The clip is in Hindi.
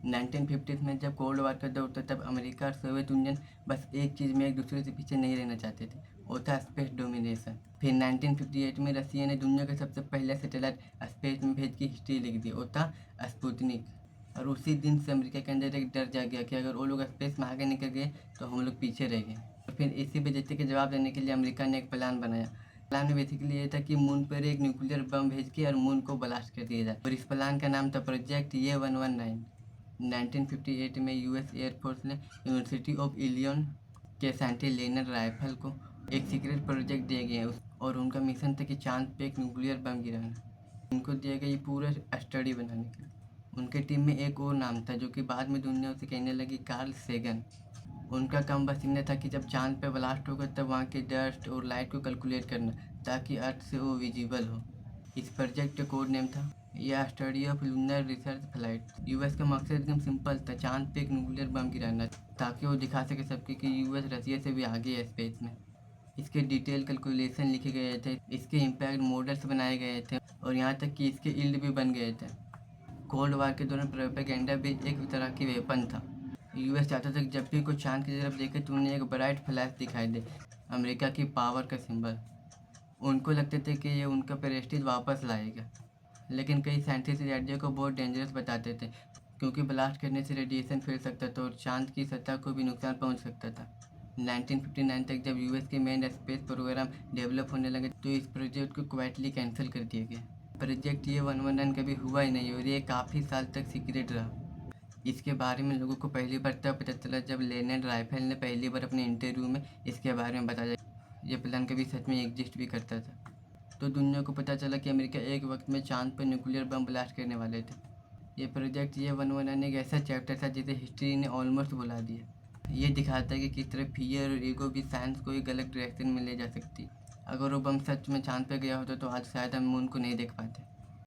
1950s में जब कोल्ड वार का दौर था तब अमेरिका और सोवियत यूनियन बस एक चीज़ में एक दूसरे से पीछे नहीं रहना चाहते थे, वो था स्पेस डोमिनेशन। फिर 1958 में रसिया ने दुनिया का सबसे पहला सैटेलाइट स्पेस में भेज के हिस्ट्री लिख दी, वो था स्पुतनिक। और उसी दिन से अमेरिका के अंदर एक डर जाग गया कि अगर वो लोग स्पेस में आगे निकल गए तो हम लोग पीछे रह गए। और फिर इसी बेइज्जती के जवाब देने के लिए अमेरिका ने एक प्लान बनाया। प्लान में बेसिकली ये था कि मून पर एक न्यूक्लियर बम भेज के और मून को ब्लास्ट कर दिया जाए, और इस प्लान का नाम था प्रोजेक्ट ये-119। 1958 में यूएस एयरफोर्स ने यूनिवर्सिटी ऑफ इलिनॉय के साइंटिस्ट लेनर राइफल को एक सीक्रेट प्रोजेक्ट दिया गया और उनका मिशन था कि चांद पे एक न्यूक्लियर बम गिराना। उनको दिया गया ये पूरा स्टडी बनाने के लिए। उनके टीम में एक और नाम था जो कि बाद में दुनिया उसे कहने लगी, कार्ल सेगन। उनका काम बस इतना था कि जब चांद पे ब्लास्ट होगा तब वहाँ की डस्ट और लाइट को कैलकुलेट करना ताकि अर्थ से वो विजिबल हो। इस प्रोजेक्ट का कोड नेम था या study of lunar research flight. US का मकसद एकदम सिंपल था, चांद पे एक न्यूक्लियर बम गिराना ताकि वो दिखा सके सबके कि यूएस रसिया से भी आगे है स्पेस में। इसके डिटेल कैलकुलेशन लिखे गए थे, इसके इम्पैक्ट मॉडल्स बनाए गए थे और यहाँ तक कि इसके इल्ड भी बन गए थे। कोल्ड वार के दौरान प्रोपेगेंडा भी एक तरह की वेपन था। यूएस चाहता था कि जब भी कोई चांद की तरफ देखे तो उन्हें एक ब्राइट फ्लैश दिखाई दे, अमेरिका की पावर का सिंबल। उनको लगते थे कि ये उनका प्रेस्टीज वापस लाएगा। लेकिन कई साइंटिस्ट इस आइडिया को बहुत डेंजरस बताते थे क्योंकि ब्लास्ट करने से रेडिएशन फैल सकता था और चांद की सतह को भी नुकसान पहुंच सकता था। 1959 तक जब यूएस के मेन स्पेस प्रोग्राम डेवलप होने लगे तो इस प्रोजेक्ट को क्वाइटली कैंसिल कर दिया गया। प्रोजेक्ट ये-119 कभी हुआ ही नहीं और ये काफ़ी साल तक सीक्रेट रहा। इसके बारे में लोगों को पहली बार तब पता चला जब लेनर राइफल ने पहली बार अपने इंटरव्यू में इसके बारे में बताया। ये प्लान कभी सच में एग्जिस्ट भी करता था। तो दुनिया को पता चला कि अमेरिका एक वक्त में चांद पर न्यूक्लियर बम ब्लास्ट करने वाले थे। ये प्रोजेक्ट ये-119 एक ऐसा चैप्टर था जिसे हिस्ट्री ने ऑलमोस्ट भुला दिया। ये दिखाता है कि किस तरह फियर और ईगो भी साइंस को एक गलत डायरेक्शन में ले जा सकती। अगर वो बम सच में चांद पर गया होता तो आज शायद हम मून को नहीं देख पाते।